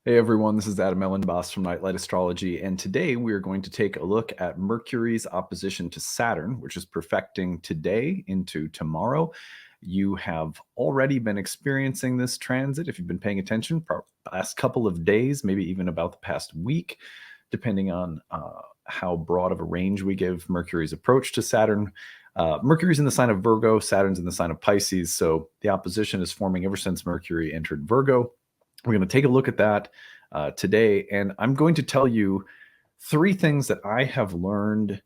Hey everyone, this is Elenbaas from Nightlight Astrology, and today we are going to take a look at Mercury's opposition to Saturn, which is perfecting today into tomorrow. You have already been experiencing this transit if you've been paying attention for the last couple of days, maybe even about the past week, depending on how broad of a range we give Mercury's approach to Saturn. Mercury's in the sign of Virgo, Saturn's in the sign of Pisces, so the opposition is forming ever since Mercury entered Virgo. We're going to take a look at that today, and I'm going to tell you three things that I have learned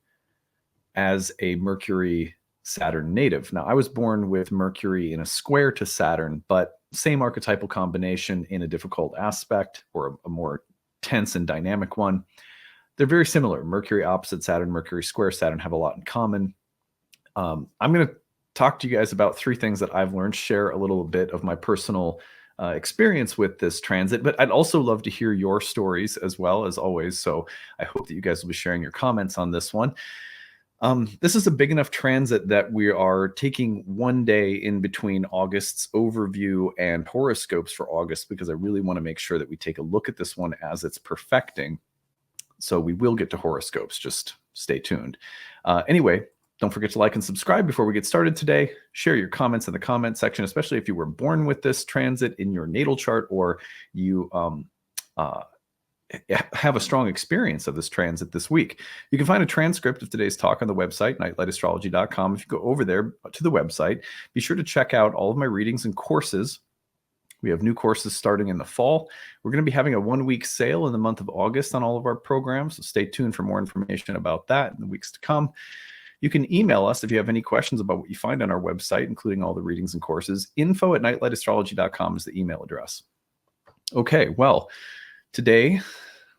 as a Mercury Saturn native. Now, I was born with Mercury in a square to Saturn, but same archetypal combination in a difficult aspect or a more tense and dynamic one. They're very similar. Mercury opposite Saturn, Mercury square Saturn have a lot in common. I'm going to talk to you guys about three things that I've learned, share a little bit of my personal experience with this transit, but I'd also love to hear your stories as well, as always. So I hope that you guys will be sharing your comments on this one. This is a big enough transit that we are taking one day in between August's overview and horoscopes for August, because I really want to make sure that we take a look at this one as it's perfecting. So we will get to horoscopes, just stay tuned. Anyway, don't forget to like and subscribe before we get started today. Share your comments in the comment section, especially if you were born with this transit in your natal chart or you have a strong experience of this transit this week. You can find a transcript of today's talk on the website, nightlightastrology.com. If you go over there to the website, be sure to check out all of my readings and courses. We have new courses starting in the fall. We're going to be having a one-week sale in the month of August on all of our programs, so stay tuned for more information about that in the weeks to come. You can email us if you have any questions about what you find on our website, including all the readings and courses. info@nightlightastrology.com is the email address. Okay, well, today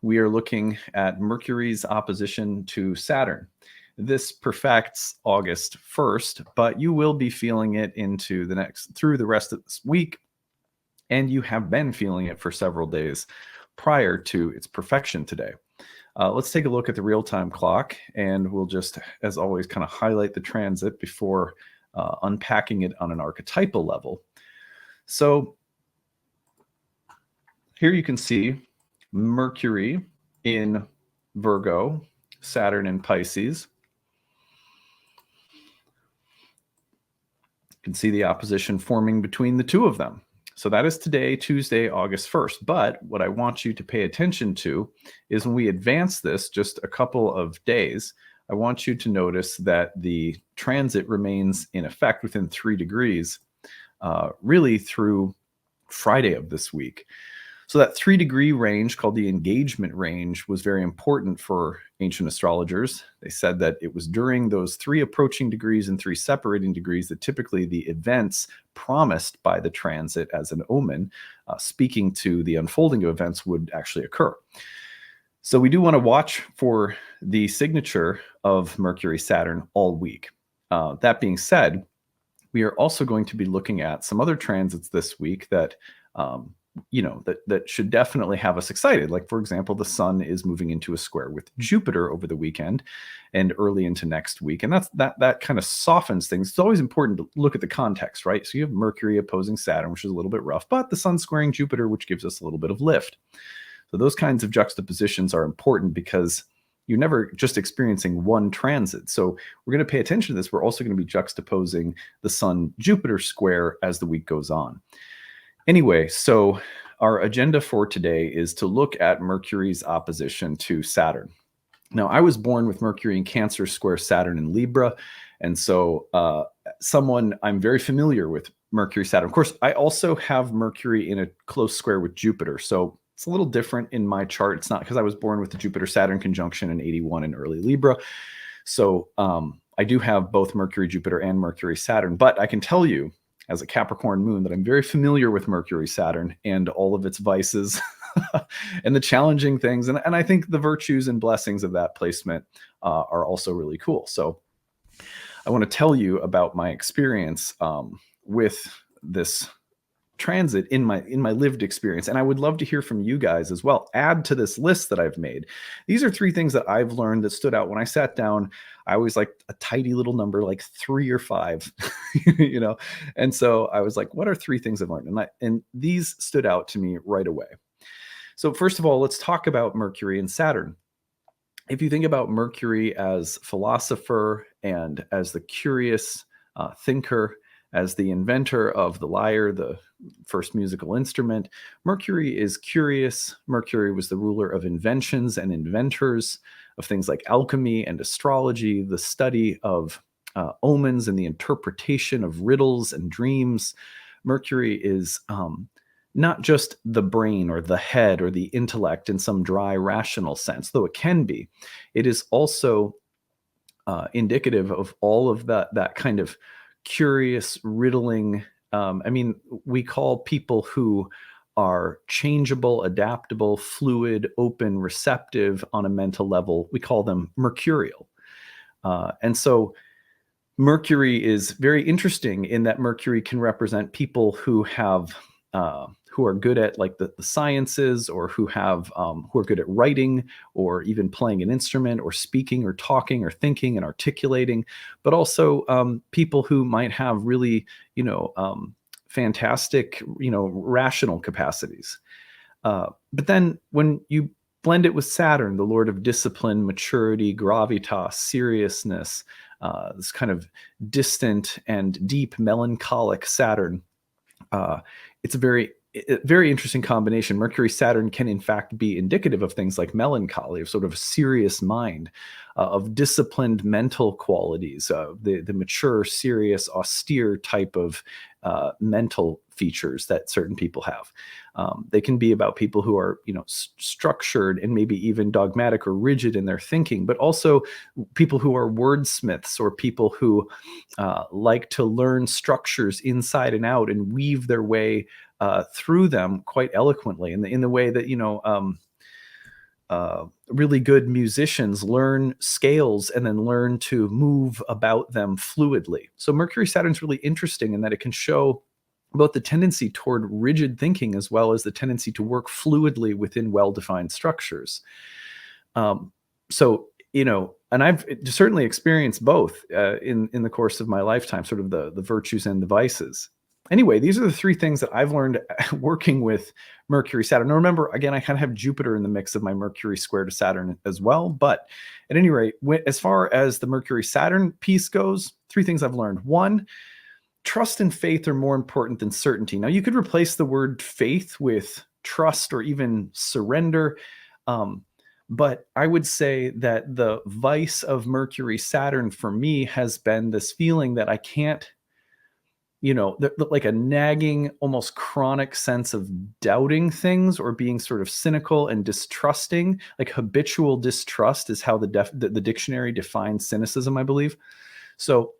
we are looking at Mercury's opposition to Saturn. This perfects August 1st, but you will be feeling it through the rest of this week, and you have been feeling it for several days prior to its perfection today. Let's take a look at the real-time clock, and we'll just, as always, kind of highlight the transit before unpacking it on an archetypal level. So here you can see Mercury in Virgo, Saturn in Pisces. You can see the opposition forming between the two of them. So that is today, Tuesday, August 1st. But what I want you to pay attention to is when we advance this just a couple of days, I want you to notice that the transit remains in effect within 3 degrees, really through Friday of this week. So that 3-degree range, called the engagement range, was very important for ancient astrologers. They said that it was during those 3 approaching degrees and 3 separating degrees that typically the events promised by the transit as an omen, speaking to the unfolding of events, would actually occur. So we do want to watch for the signature of Mercury-Saturn all week. That being said, we are also going to be looking at some other transits this week that that should definitely have us excited. Like, for example, the sun is moving into a square with Jupiter over the weekend and early into next week. And that kind of softens things. It's always important to look at the context, right? So you have Mercury opposing Saturn, which is a little bit rough, but the sun squaring Jupiter, which gives us a little bit of lift. So those kinds of juxtapositions are important because you're never just experiencing one transit. So we're going to pay attention to this. We're also going to be juxtaposing the sun-Jupiter square as the week goes on. Anyway, so our agenda for today is to look at Mercury's opposition to Saturn. Now, I was born with Mercury in Cancer square Saturn in Libra, and so I'm very familiar with Mercury Saturn. Of course, I also have Mercury in a close square with Jupiter, so it's a little different in my chart. It's not because I was born with the Jupiter-Saturn conjunction in 81 in early Libra. So I do have both Mercury, Jupiter, and Mercury, Saturn, but I can tell you, as a Capricorn moon, that I'm very familiar with Mercury, Saturn, and all of its vices and the challenging things. And I think the virtues and blessings of that placement are also really cool. So I want to tell you about my experience with this transit in my lived experience. And I would love to hear from you guys as well. Add to this list that I've made. These are 3 things that I've learned that stood out when I sat down. I always liked a tidy little number, like 3 or 5, And so I was like, what are 3 things I've learned? And these stood out to me right away. So first of all, let's talk about Mercury and Saturn. If you think about Mercury as philosopher and as the curious thinker, as the inventor of the lyre, the first musical instrument, Mercury is curious. Mercury was the ruler of inventions and inventors, of things like alchemy and astrology, the study of omens and the interpretation of riddles and dreams. Mercury is not just the brain or the head or the intellect in some dry, rational sense, though it can be. It is also indicative of all of that kind of curious, riddling. I mean, we call people who are changeable, adaptable, fluid, open, receptive on a mental level, we call them mercurial. And so Mercury is very interesting in that Mercury can represent people who have who are good at like the sciences, or who are good at writing, or even playing an instrument, or speaking, or talking, or thinking and articulating, but also people who might have really fantastic rational capacities. But then when you blend it with Saturn, the Lord of discipline, maturity, gravitas, seriousness, this kind of distant and deep melancholic Saturn, it's a very interesting combination. Mercury Saturn can in fact be indicative of things like melancholy, of sort of a serious mind, of disciplined mental qualities, the mature, serious, austere type of mental features that certain people have. They can be about people who are, structured and maybe even dogmatic or rigid in their thinking, but also people who are wordsmiths, or people who like to learn structures inside and out and weave their way through them quite eloquently, in the way that really good musicians learn scales and then learn to move about them fluidly. So Mercury Saturn's really interesting in that it can show both the tendency toward rigid thinking as well as the tendency to work fluidly within well-defined structures. And I've certainly experienced both in the course of my lifetime, sort of the virtues and the vices. Anyway, these are the three things that I've learned working with Mercury Saturn. Now, remember, again, I kind of have Jupiter in the mix of my Mercury square to Saturn as well. But at any rate, as far as the Mercury Saturn piece goes, three things I've learned. One, trust and faith are more important than certainty. Now, you could replace the word faith with trust or even surrender. But I would say that the vice of Mercury Saturn for me has been this feeling that I can't, like a nagging, almost chronic sense of doubting things, or being sort of cynical and distrusting. Like habitual distrust is how the dictionary defines cynicism, I believe. So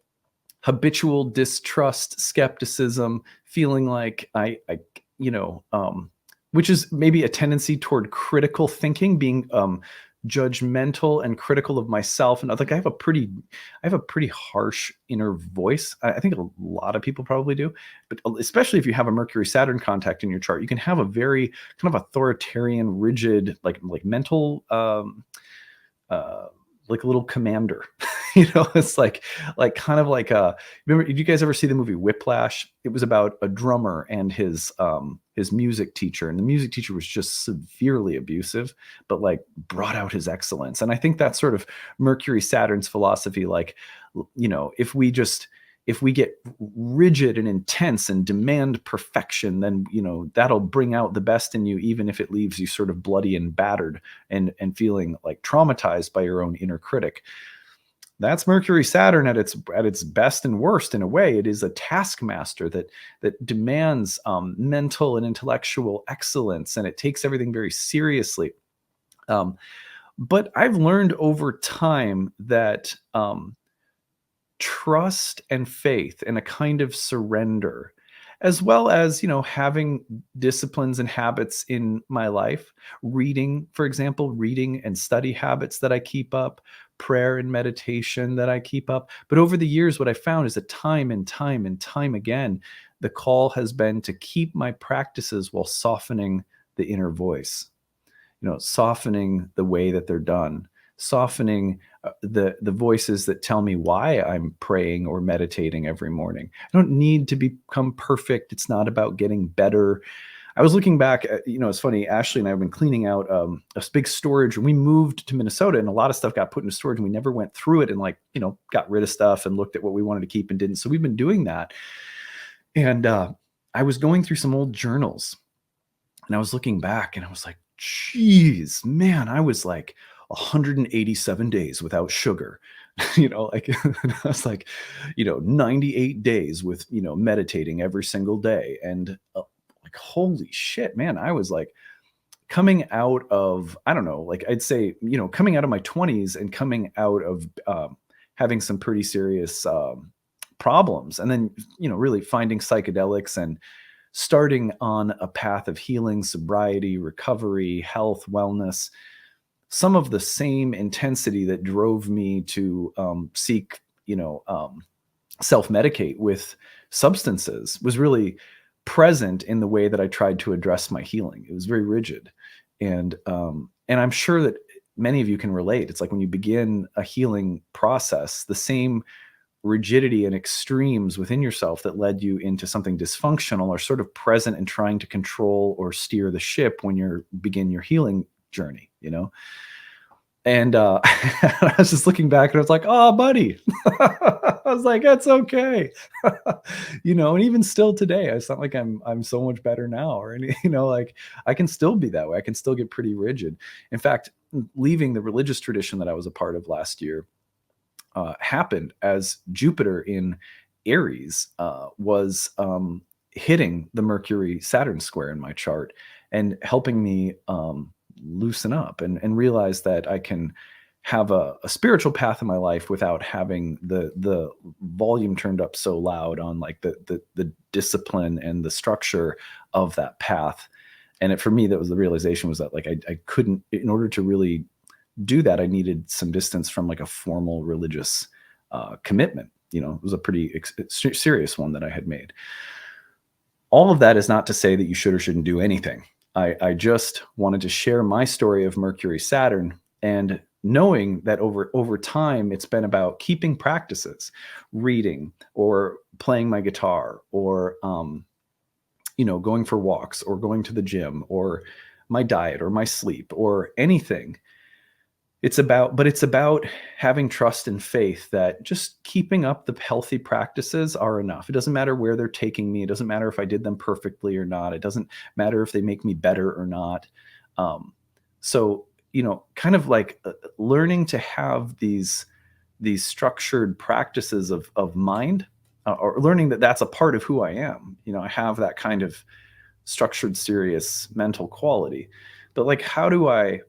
habitual distrust, skepticism, feeling like which is maybe a tendency toward critical thinking, being judgmental and critical of myself. And like I have a pretty harsh inner voice. I think a lot of people probably do, but especially if you have a Mercury Saturn contact in your chart, you can have a very kind of authoritarian, rigid, like mental like a little commander. It's like kind of like remember, did you guys ever see the movie Whiplash? It was about a drummer and his music teacher, and the music teacher was just severely abusive, but like brought out his excellence. And I think that's sort of Mercury Saturn's philosophy. Like, if we get rigid and intense and demand perfection, then that'll bring out the best in you, even if it leaves you sort of bloody and battered and feeling like traumatized by your own inner critic. That's Mercury Saturn at its best and worst. In a way, it is a taskmaster that demands mental and intellectual excellence, and it takes everything very seriously. But I've learned over time that trust and faith and a kind of surrender, as well as having disciplines and habits in my life, reading, for example, reading and study habits that I keep up, prayer and meditation that I keep up. But over the years, what I found is that time and time and time again, the call has been to keep my practices while softening the inner voice, softening the way that they're done, softening the voices that tell me why I'm praying or meditating every morning. I don't need to become perfect. It's not about getting better. I was looking back at, it's funny, Ashley and I have been cleaning out a big storage, and we moved to Minnesota and a lot of stuff got put into storage and we never went through it and like, got rid of stuff and looked at what we wanted to keep and didn't. So we've been doing that. And I was going through some old journals and I was looking back and I was like, geez, man, I was like 187 days without sugar. Like I was like, 98 days with, meditating every single day. And like, holy shit, man, I was like coming out of, I don't know, like I'd say, coming out of my 20s and coming out of having some pretty serious problems. And then, really finding psychedelics and starting on a path of healing, sobriety, recovery, health, wellness. Some of the same intensity that drove me to seek, self-medicate with substances was really present in the way that I tried to address my healing. It was very rigid. And I'm sure that many of you can relate. It's like when you begin a healing process, the same rigidity and extremes within yourself that led you into something dysfunctional are sort of present and trying to control or steer the ship when you begin your healing journey, And I was just looking back and I was like, oh, buddy. I was like, that's okay. And even still today, it's not like I'm so much better now or any, like I can still be that way. I can still get pretty rigid. In fact, leaving the religious tradition that I was a part of last year happened as Jupiter in Aries was hitting the Mercury Saturn square in my chart and helping me loosen up and realize that I can have a spiritual path in my life without having the volume turned up so loud on like the discipline and the structure of that path. And for me, that was the realization was that like I couldn't, in order to really do that, I needed some distance from like a formal religious commitment. It was a pretty serious one that I had made. All of that is not to say that you should or shouldn't do anything. I just wanted to share my story of Mercury Saturn and knowing that over time, it's been about keeping practices, reading or playing my guitar or, going for walks or going to the gym or my diet or my sleep or anything. It's about having trust and faith that just keeping up the healthy practices are enough. It doesn't matter where they're taking me. It doesn't matter if I did them perfectly or not. It doesn't matter if they make me better or not. So, kind of like learning to have these structured practices of mind or learning that that's a part of who I am. I have that kind of structured, serious mental quality. But like, how do I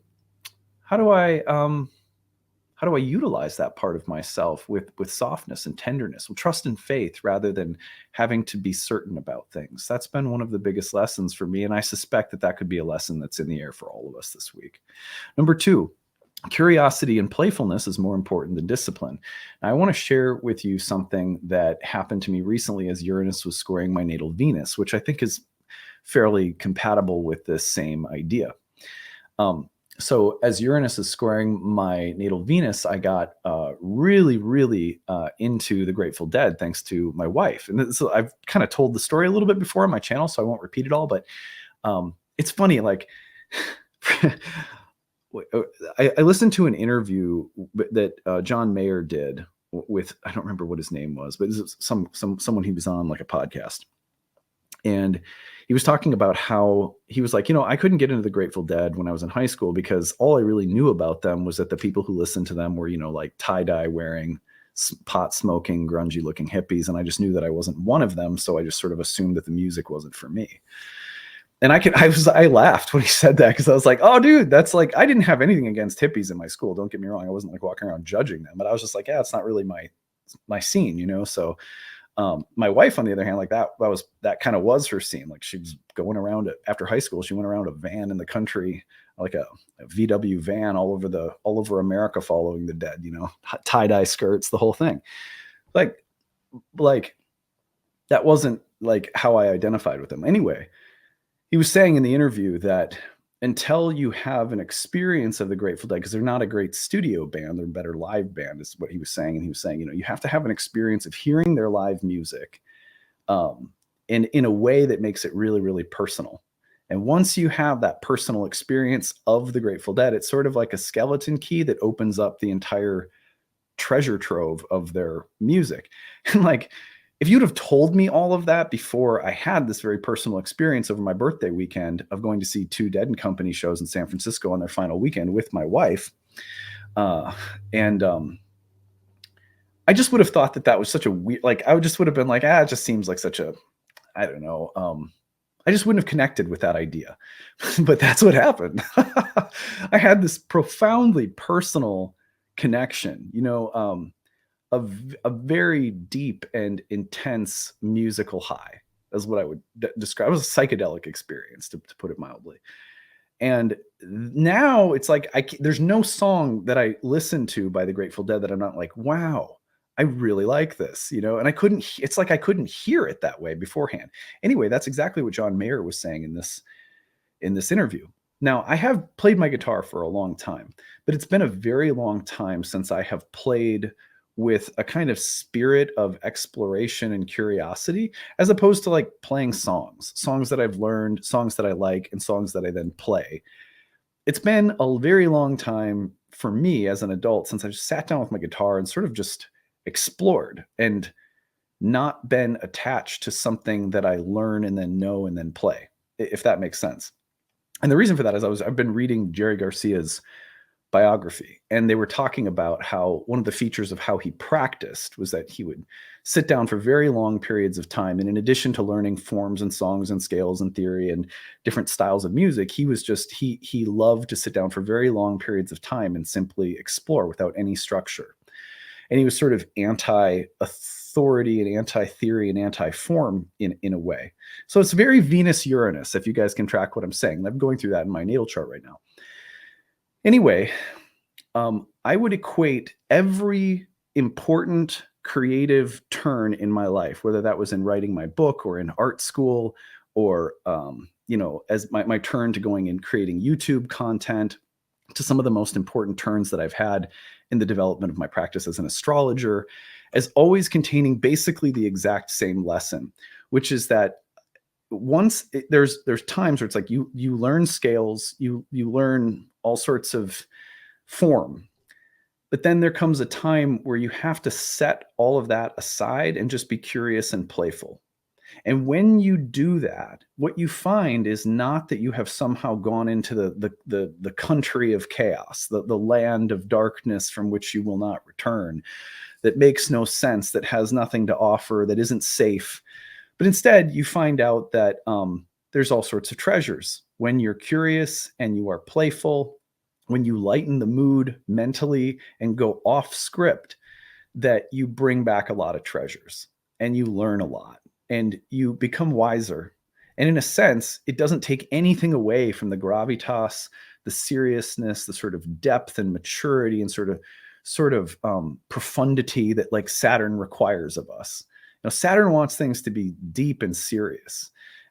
utilize that part of myself with softness and tenderness, with trust and faith, rather than having to be certain about things? That's been one of the biggest lessons for me. And I suspect that could be a lesson that's in the air for all of us this week. Number 2, curiosity and playfulness is more important than discipline. Now, I want to share with you something that happened to me recently as Uranus was squaring my natal Venus, which I think is fairly compatible with this same idea. So as Uranus is squaring my natal Venus, I got really, really into the Grateful Dead thanks to my wife. And so I've kind of told the story a little bit before on my channel, so I won't repeat it all. But it's funny, like I listened to an interview that John Mayer did with, I don't remember what his name was, but this is someone he was on like a podcast. And he was talking about how he was like, I couldn't get into the Grateful Dead when I was in high school because all I really knew about them was that the people who listened to them were, like tie-dye wearing, pot smoking, grungy looking hippies. And I just knew that I wasn't one of them. So I just sort of assumed that the music wasn't for me. And I laughed when he said that because I was like, oh, dude, that's like, I didn't have anything against hippies in my school. Don't get me wrong. I wasn't like walking around judging them, but I was just like, yeah, it's not really my scene, So my wife, on the other hand, like that kind of was her scene. Like she was going around after high school. She went around a van in the country, like a VW van all over America, following the Dead, tie-dye skirts, the whole thing. Like that wasn't like how I identified with them. Anyway, he was saying in the interview that until you have an experience of the Grateful Dead, because they're not a great studio band, they're a better live band, is what he was saying. And he was saying, you have to have an experience of hearing their live music in a way that makes it really, really personal. And once you have that personal experience of the Grateful Dead, it's sort of like a skeleton key that opens up the entire treasure trove of their music. And like, if you'd have told me all of that before I had this very personal experience over my birthday weekend of going to see 2 Dead and Company shows in San Francisco on their final weekend with my wife, and I just would have thought that that was such a weird, like, I just would have been like, it just seems like such a, I don't know. I just wouldn't have connected with that idea. But that's what happened. I had this profoundly personal connection, a very deep and intense musical high is what I would describe. It was a psychedelic experience, to put it mildly. And now it's like there's no song that I listen to by the Grateful Dead that I'm not like, wow, I really like this, and it's like I couldn't hear it that way beforehand. Anyway, that's exactly what John Mayer was saying in this interview. Now, I have played my guitar for a long time, but it's been a very long time since I have played with a kind of spirit of exploration and curiosity, as opposed to like playing songs that I've learned, songs that I like, and songs that I then play. It's been a very long time for me as an adult since I've sat down with my guitar and sort of just explored and not been attached to something that I learn and then know and then play, if that makes sense. And the reason for that is I've been reading Jerry Garcia's biography, and they were talking about how one of the features of how he practiced was that he would sit down for very long periods of time, and in addition to learning forms and songs and scales and theory and different styles of music, he loved to sit down for very long periods of time and simply explore without any structure. And he was sort of anti-authority and anti-theory and anti-form in a way. So it's very Venus-Uranus, if you guys can track what I'm saying. I'm going through that in my natal chart right now. Anyway, I would equate every important creative turn in my life, whether that was in writing my book or in art school, or as my turn to going and creating YouTube content, to some of the most important turns that I've had in the development of my practice as an astrologer, as always containing basically the exact same lesson, which is that there's times where it's like you learn scales, you learn all sorts of form, but then there comes a time where you have to set all of that aside and just be curious and playful. And when you do that, what you find is not that you have somehow gone into the country of chaos, the land of darkness from which you will not return, that makes no sense, that has nothing to offer, that isn't safe. But instead, you find out that there's all sorts of treasures. When you're curious and you are playful, when you lighten the mood mentally and go off script, that you bring back a lot of treasures and you learn a lot and you become wiser. And in a sense, it doesn't take anything away from the gravitas, the seriousness, the sort of depth and maturity and sort of profundity that like Saturn requires of us. Saturn wants things to be deep and serious.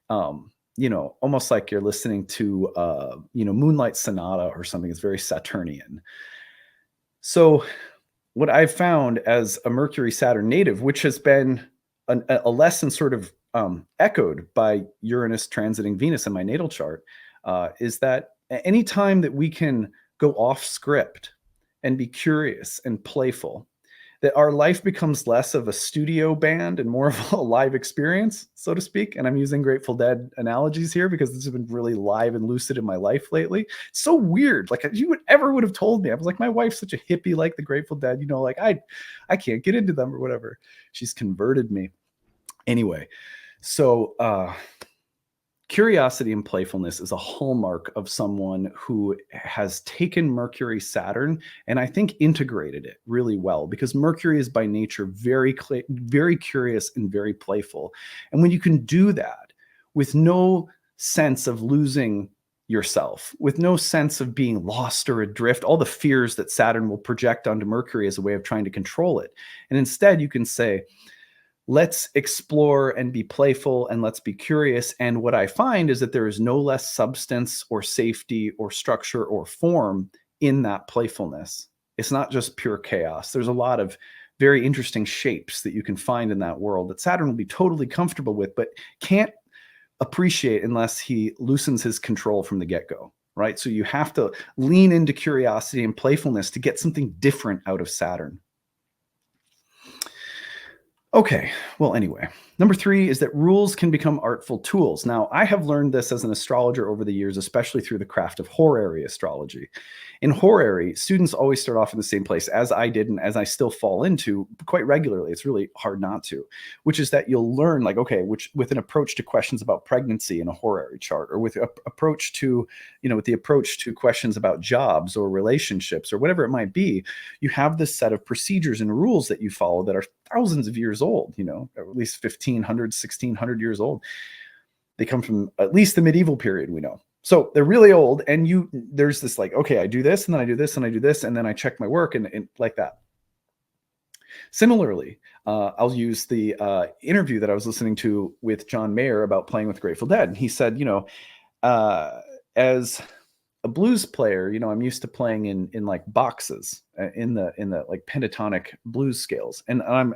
Almost like you're listening to, Moonlight Sonata or something. It's very Saturnian. So what I've found as a Mercury Saturn native, which has been a lesson sort of echoed by Uranus transiting Venus in my natal chart, is that anytime that we can go off script and be curious and playful, that our life becomes less of a studio band and more of a live experience, so to speak. And I'm using Grateful Dead analogies here because this has been really live and lucid in my life lately. It's so weird. Like you would have told me. I was like, my wife's such a hippie like the Grateful Dead, like I can't get into them or whatever. She's converted me. Anyway, so curiosity and playfulness is a hallmark of someone who has taken Mercury Saturn and I think integrated it really well, because Mercury is by nature very curious and very playful. And when you can do that with no sense of losing yourself, with no sense of being lost or adrift, all the fears that Saturn will project onto Mercury as a way of trying to control it. And instead you can say, let's explore and be playful and let's be curious. And what I find is that there is no less substance or safety or structure or form in that playfulness. It's not just pure chaos. There's a lot of very interesting shapes that you can find in that world that Saturn will be totally comfortable with, but can't appreciate unless he loosens his control from the get-go, right? So you have to lean into curiosity and playfulness to get something different out of Saturn. Okay, well, anyway, number 3 is that rules can become artful tools. Now, I have learned this as an astrologer over the years, especially through the craft of horary astrology. In horary, students always start off in the same place, as I did and as I still fall into quite regularly. It's really hard not to, which is that you'll learn, like, okay, with an approach to questions about pregnancy in a horary chart, or with an approach to, with the approach to questions about jobs or relationships or whatever it might be, you have this set of procedures and rules that you follow that are thousands of years old, at least 1500, 1600 years old. They come from at least the medieval period, we know. So they're really old, and there's this like, okay, I do this, and then I do this, and I do this, and then I check my work, and like that. Similarly, I'll use the interview that I was listening to with John Mayer about playing with Grateful Dead. And he said, as a blues player, I'm used to playing in like boxes, in the like pentatonic blues scales. And I'm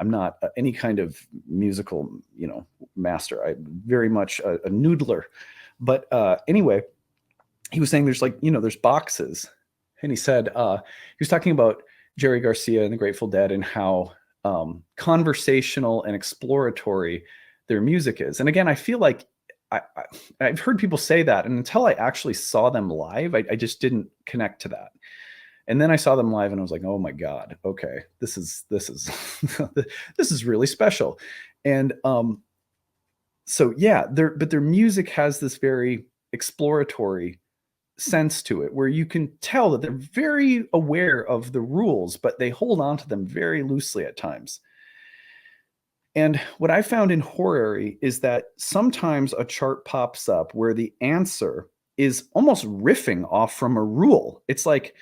not any kind of musical, master. I'm very much a noodler. But anyway, he was saying there's boxes. And he said, he was talking about Jerry Garcia and the Grateful Dead and how conversational and exploratory their music is. And again, I feel like I've heard people say that, and until I actually saw them live, I just didn't connect to that. And then I saw them live, and I was like, oh my God, okay, this is this is really special. And so yeah, their music has this very exploratory sense to it, where you can tell that they're very aware of the rules, but they hold on to them very loosely at times. And what I found in horary is that sometimes a chart pops up where the answer is almost riffing off from a rule. It's like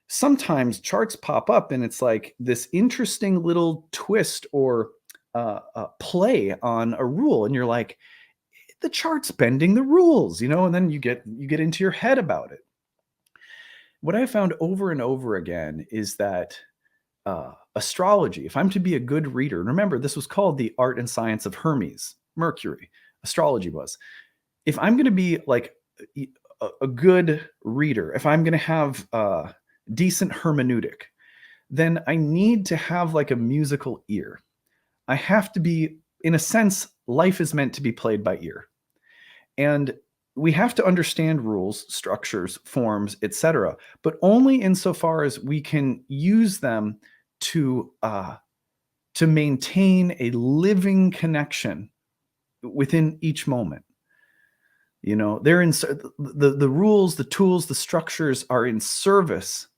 sometimes charts pop up and it's like this interesting little twist or play on a rule, and you're like, the chart's bending the rules, and then you get into your head about it. What I found over and over again is that astrology, if I'm to be a good reader, and remember, this was called the art and science of Hermes, Mercury, astrology was. If I'm going to be like a good reader, if I'm going to have decent hermeneutic, then I need to have like a musical ear. I have to be, in a sense, life is meant to be played by ear. And we have to understand rules, structures, forms, etc., but only insofar as we can use them to maintain a living connection within each moment. They're in the rules, the tools, the structures are in service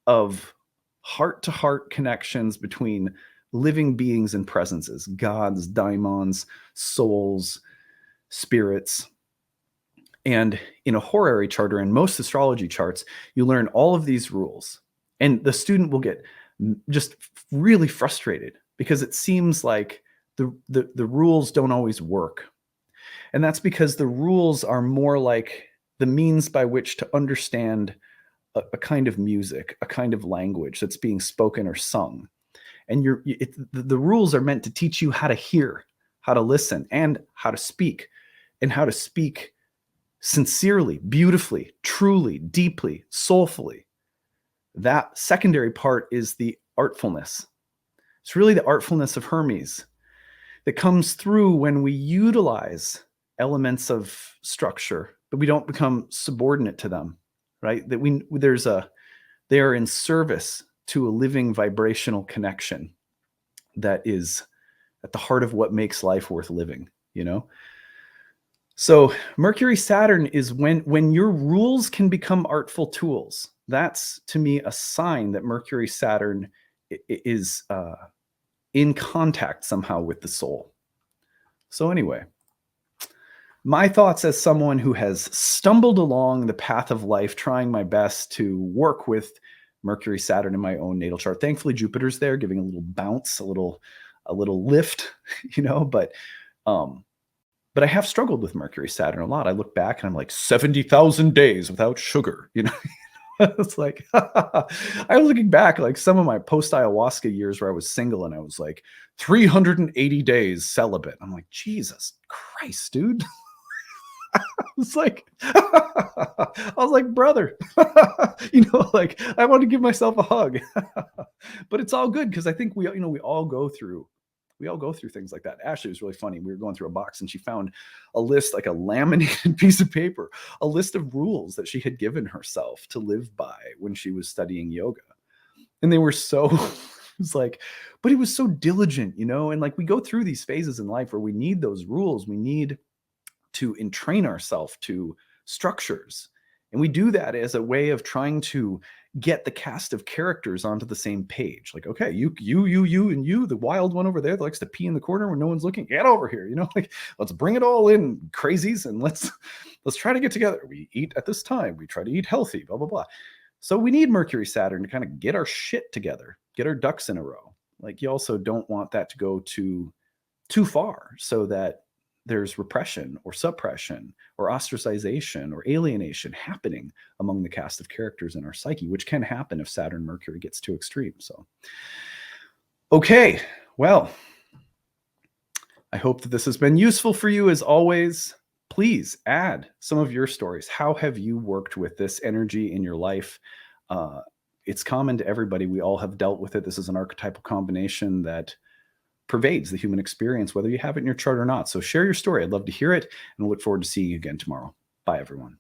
of heart-to-heart connections between living beings and presences, gods, daimons, souls, spirits. And in a horary chart, or in most astrology charts, you learn all of these rules. And the student will get just really frustrated because it seems like the rules don't always work. And that's because the rules are more like the means by which to understand a kind of music, a kind of language that's being spoken or sung. And the rules are meant to teach you how to hear, how to listen, and how to speak sincerely, beautifully, truly, deeply, soulfully. That secondary part is the artfulness. It's really the artfulness of Hermes that comes through when we utilize elements of structure, but we don't become subordinate to them, right? That they are in service to a living vibrational connection that is at the heart of what makes life worth living, So Mercury Saturn is when your rules can become artful tools. That's, to me, a sign that Mercury Saturn is in contact somehow with the soul. So anyway, my thoughts as someone who has stumbled along the path of life, trying my best to work with Mercury Saturn in my own natal chart. Thankfully, Jupiter's there, giving a little bounce, a little lift, but I have struggled with Mercury Saturn a lot. I look back and I'm like 70,000 days without sugar, It's like, I was looking back, like some of my post ayahuasca years where I was single and I was like 380 days celibate. I'm like, Jesus Christ, dude. It's like, I was like, brother, like I want to give myself a hug, but it's all good because I think we all go through things like that. Ashley was really funny. We were going through a box and she found a list, like a laminated piece of paper, a list of rules that she had given herself to live by when she was studying yoga. And they were so, it was like, but it was so diligent, and like we go through these phases in life where we need those rules. We need to entrain ourselves to structures. And we do that as a way of trying to get the cast of characters onto the same page. Like, okay, you, and you, the wild one over there that likes to pee in the corner when no one's looking, get over here. Like let's bring it all in, crazies, and let's try to get together. We eat at this time. We try to eat healthy, blah, blah, blah. So we need Mercury, Saturn to kind of get our shit together, get our ducks in a row. Like you also don't want that to go too far so that there's repression or suppression or ostracization or alienation happening among the cast of characters in our psyche, which can happen if Saturn Mercury gets too extreme. So, okay, well, I hope that this has been useful for you. As always, please add some of your stories. How have you worked with this energy in your life? It's common to everybody. We all have dealt with it. This is an archetypal combination that pervades the human experience, whether you have it in your chart or not. So share your story. I'd love to hear it, and I look forward to seeing you again tomorrow. Bye, everyone.